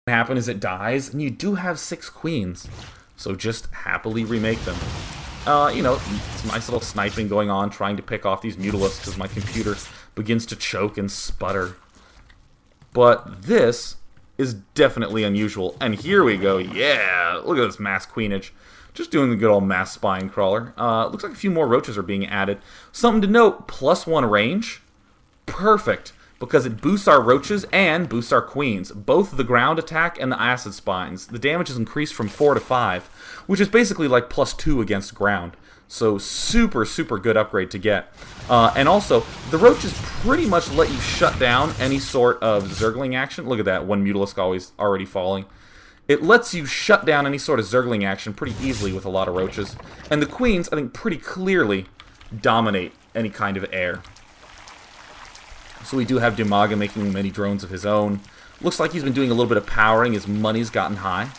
happen is it dies, and you do have 6 queens. So just happily remake them. You know, some nice little sniping going on, trying to pick off these mutalisks as my computer begins to choke and sputter. But this is definitely unusual. And here we go. Yeah, look at this mass queenage. Just doing the good old mass spine crawler. Looks like a few more roaches are being added. Something to note, +1 range. Perfect, because it boosts our roaches and boosts our queens. Both the ground attack and the acid spines. The damage is increased from 4 to 5, which is basically like +2 against ground. So super, super good upgrade to get. And also, the roaches pretty much let you shut down any sort of Zergling action. Look at that, one Mutalisk already falling. It lets you shut down any sort of Zergling action pretty easily with a lot of roaches. And the queens, I think, pretty clearly dominate any kind of air. So we do have Dimaga making many drones of his own. Looks like he's been doing a little bit of powering. His money's gotten high.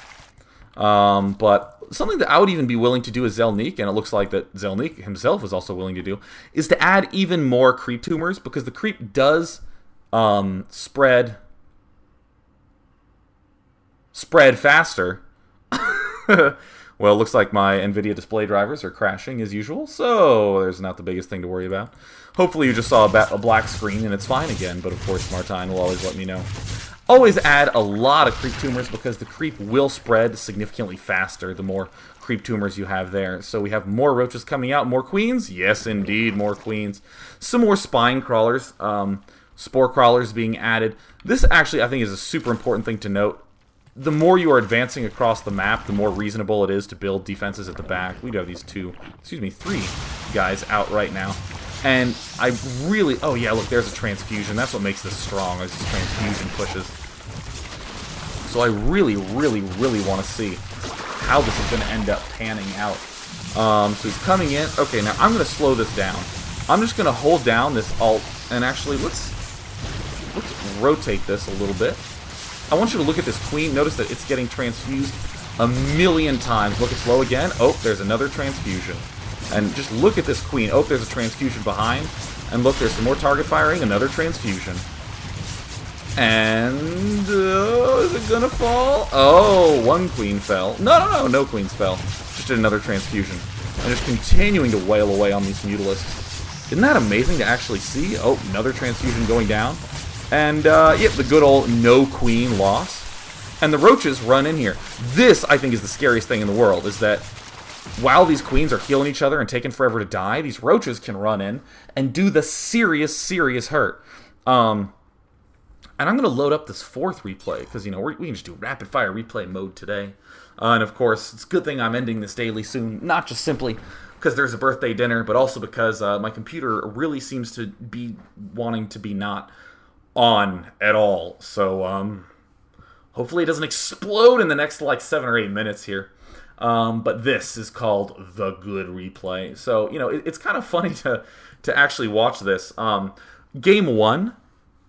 But something that I would even be willing to do as Zelniq, and it looks like that Zelniq himself is also willing to do, is to add even more creep tumors, because the creep does spread faster. Well, it looks like my NVIDIA display drivers are crashing as usual, so there's not the biggest thing to worry about. Hopefully you just saw a black screen and it's fine again, but of course Martine will always let me know. Always add a lot of creep tumors, because the creep will spread significantly faster the more creep tumors you have there. So we have more roaches coming out, more queens? Yes, indeed, more queens. Some more spine crawlers, spore crawlers being added. This actually, I think, is a super important thing to note. The more you are advancing across the map, the more reasonable it is to build defenses at the back. We do have these three guys out right now. And I really... Oh, yeah, look, there's a transfusion. That's what makes this strong, is these transfusion pushes. So I really, really, really want to see how this is going to end up panning out. So he's coming in. Okay, now I'm going to slow this down. I'm just going to hold down this alt. And actually, let's rotate this a little bit. I want you to look at this queen. Notice that it's getting transfused a million times. Look, it's low again. Oh, there's another transfusion. And just look at this queen. Oh, there's a transfusion behind. And look, there's some more target firing. Another transfusion. And... is it gonna fall? Oh, one queen fell. No queens fell. Just did another transfusion. And just continuing to wail away on these mutalisks. Isn't that amazing to actually see? Oh, another transfusion going down. And, yep, the good old no queen loss. And the roaches run in here. This, I think, is the scariest thing in the world, is that while these queens are healing each other and taking forever to die, these roaches can run in and do the serious, serious hurt. And I'm going to load up this 4th replay, because, you know, we can just do rapid-fire replay mode today. And, of course, it's a good thing I'm ending this daily soon, not just simply because there's a birthday dinner, but also because my computer really seems to be wanting to be not on at all. So hopefully it doesn't explode in the next like 7 or 8 minutes here. But this is called the good replay. So, you know, it's kind of funny to actually watch this. Game 1,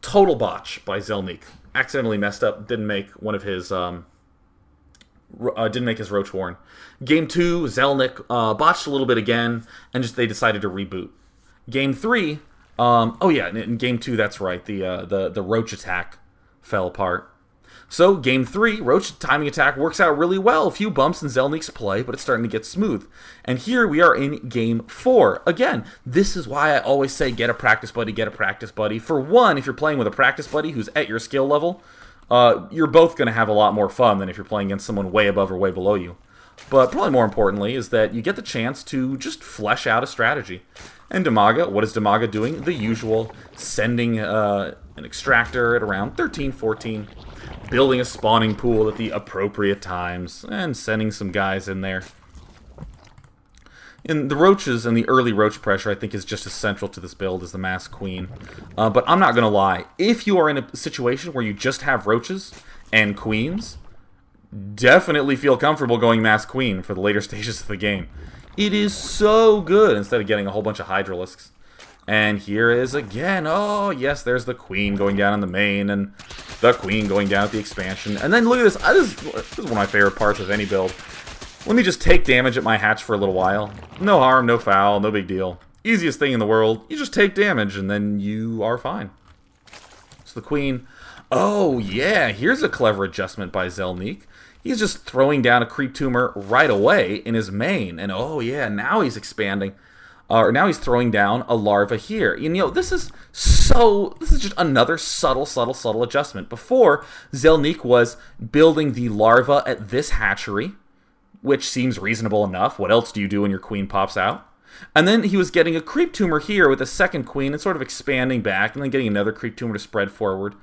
total botch by Zelniq. Accidentally messed up, didn't make one of his didn't make his Roach Warren. Game 2, Zelniq botched a little bit again, and they decided to reboot. Game 3, oh yeah, in Game 2, that's right, the Roach attack fell apart. So, Game 3, Roach timing attack works out really well. A few bumps in Zelniq's play, but it's starting to get smooth. And here we are in Game 4. Again, this is why I always say get a practice buddy, get a practice buddy. For one, if you're playing with a practice buddy who's at your skill level, you're both going to have a lot more fun than if you're playing against someone way above or way below you. But probably more importantly is that you get the chance to just flesh out a strategy. And Dimaga, what is Dimaga doing? The usual, sending an extractor at around 13, 14, building a spawning pool at the appropriate times, and sending some guys in there. And the roaches and the early roach pressure, I think, is just as central to this build as the mass queen. But I'm not going to lie. If you are in a situation where you just have roaches and queens, definitely feel comfortable going mass queen for the later stages of the game. It is so good instead of getting a whole bunch of Hydralisks. And here is again, oh yes, there's the queen going down on the main, and the queen going down at the expansion. And then look at this, this is one of my favorite parts of any build. Let me just take damage at my hatch for a little while. No harm, no foul, no big deal. Easiest thing in the world, you just take damage and then you are fine. So the queen... Oh, yeah, here's a clever adjustment by Zelniq. He's just throwing down a creep tumor right away in his main. And oh, yeah, now he's expanding. Or now he's throwing down a larva here. You know, this is just another subtle adjustment. Before, Zelniq was building the larva at this hatchery, which seems reasonable enough. What else do you do when your queen pops out? And then he was getting a creep tumor here with a second queen and sort of expanding back and then getting another creep tumor to spread forward.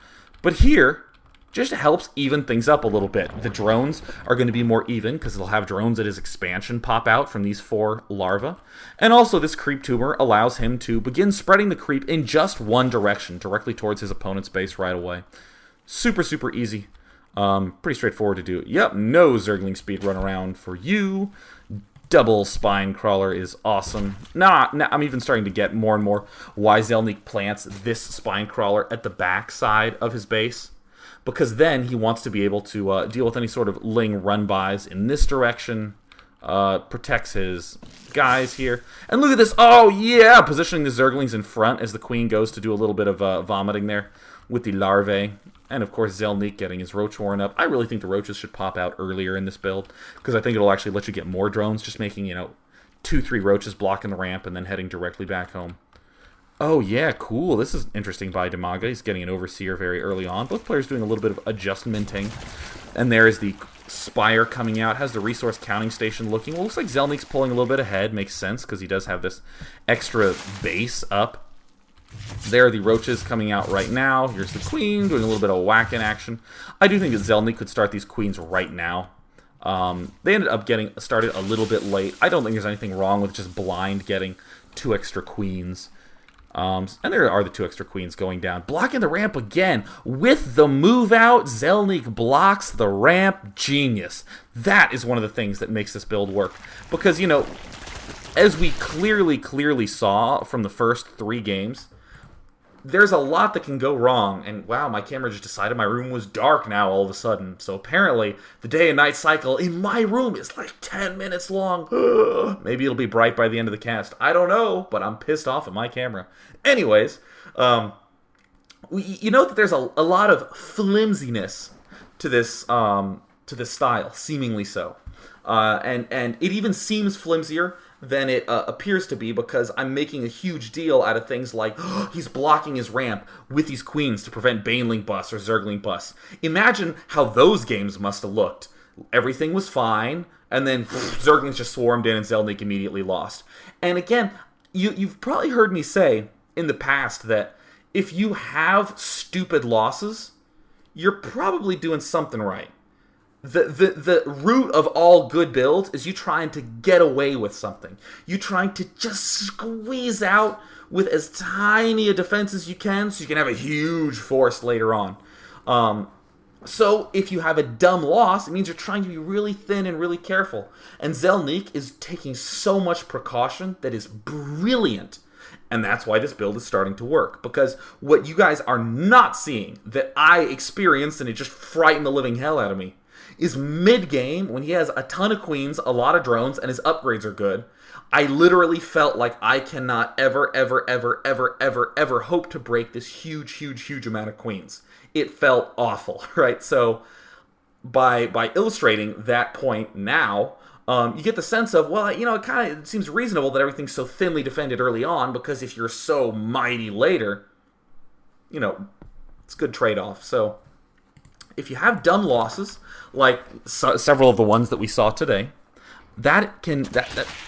But here, just helps even things up a little bit. The drones are going to be more even because they'll have drones at his expansion pop out from these 4 larvae. And also this creep tumor allows him to begin spreading the creep in just one direction, directly towards his opponent's base right away. Super easy. Pretty straightforward to do. Yep, no Zergling speed run around for you. Double spine crawler is awesome. I'm even starting to get more and more why Zelniq plants this spine crawler at the back side of his base. Because then he wants to be able to deal with any sort of Ling run-bys in this direction. Protects his guys here. And look at this. Oh, yeah! Positioning the Zerglings in front as the queen goes to do a little bit of vomiting there with the larvae. And, of course, Zelniq getting his roach horn up. I really think the roaches should pop out earlier in this build. Because I think it'll actually let you get more drones. Just making, 2-3 roaches blocking the ramp and then heading directly back home. Oh, yeah, cool. This is interesting by Demaga. He's getting an Overseer very early on. Both players doing a little bit of adjustmenting. And there is the Spire coming out. Has the resource counting station looking. Well, looks like Zelniq's pulling a little bit ahead. Makes sense, because he does have this extra base up. There are the roaches coming out right now. Here's the queen doing a little bit of whacking action. I do think that Zelniq could start these queens right now. They ended up getting started a little bit late. I don't think there's anything wrong with just blind getting 2 extra queens. And there are the 2 extra queens going down. Blocking the ramp again. With the move out, Zelniq blocks the ramp. Genius. That is one of the things that makes this build work. Because, as we clearly saw from the first 3 games, there's a lot that can go wrong. And wow, my camera just decided my room was dark now all of a sudden. So apparently, the day and night cycle in my room is like 10 minutes long. Maybe it'll be bright by the end of the cast. I don't know, but I'm pissed off at my camera. Anyways, you know that there's a lot of flimsiness to this style, seemingly so. And it even seems flimsier than it appears to be, because I'm making a huge deal out of things like he's blocking his ramp with these queens to prevent Baneling busts or Zergling busts. Imagine how those games must have looked. Everything was fine, and then Zerglings just swarmed in and Zelniq immediately lost. And again, you've probably heard me say in the past that if you have stupid losses, you're probably doing something right. The root of all good builds is you trying to get away with something. You trying to just squeeze out with as tiny a defense as you can so you can have a huge force later on. So if you have a dumb loss, it means you're trying to be really thin and really careful. And Zelniq is taking so much precaution that is brilliant. And that's why this build is starting to work. Because what you guys are not seeing, that I experienced and it just frightened the living hell out of me, is mid-game, when he has a ton of queens, a lot of drones, and his upgrades are good, I literally felt like I cannot ever hope to break this huge amount of queens. It felt awful, right? So, by illustrating that point now, you get the sense of, well, it seems reasonable that everything's so thinly defended early on, because if you're so mighty later, it's a good trade-off. So, if you have dumb losses, like several of the ones that we saw today, that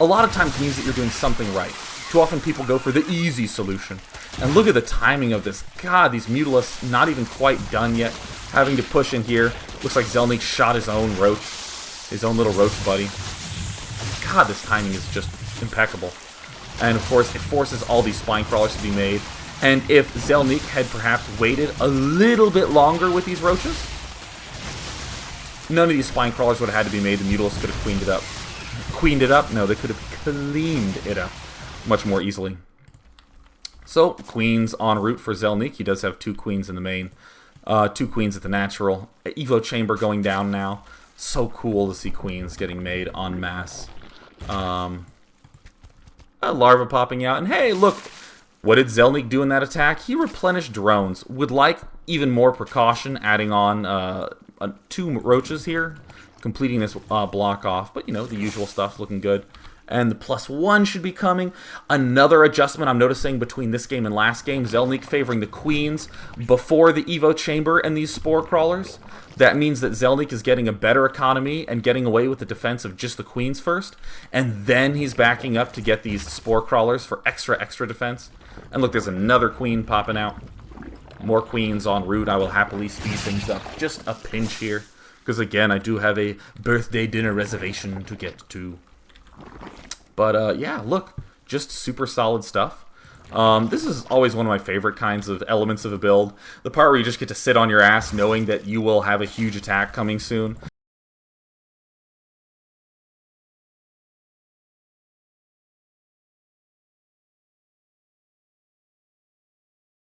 a lot of times means that you're doing something right. Too often people go for the easy solution. And look at the timing of this. God, these Mutalisks not even quite done yet. Having to push in here. Looks like Zelniq shot his own roach. His own little roach buddy. God, this timing is just impeccable. And of course, it forces all these spine crawlers to be made. And if Zelniq had perhaps waited a little bit longer with these roaches, none of these spine crawlers would have had to be made. The Mutalisks could have queened it up. Queened it up? No, they could have cleaned it up much more easily. So, queens en route for Zelniq. He does have 2 queens in the main. 2 queens at the natural. Evo chamber going down now. So cool to see queens getting made en masse. A larva popping out. And hey, look! What did Zelniq do in that attack? He replenished drones. Would like even more precaution, adding on 2 roaches here, completing this block off. But, you know, the usual stuff, looking good. And the +1 should be coming. Another adjustment I'm noticing between this game and last game. Zelniq favoring the queens before the Evo chamber and these spore crawlers. That means that Zelniq is getting a better economy and getting away with the defense of just the queens first. And then he's backing up to get these spore crawlers for extra defense. And look, there's another queen popping out. More queens en route. I will happily speed things up just a pinch here. Because again, I do have a birthday dinner reservation to get to. But yeah, look, just super solid stuff. This is always one of my favorite kinds of elements of a build. The part where you just get to sit on your ass knowing that you will have a huge attack coming soon.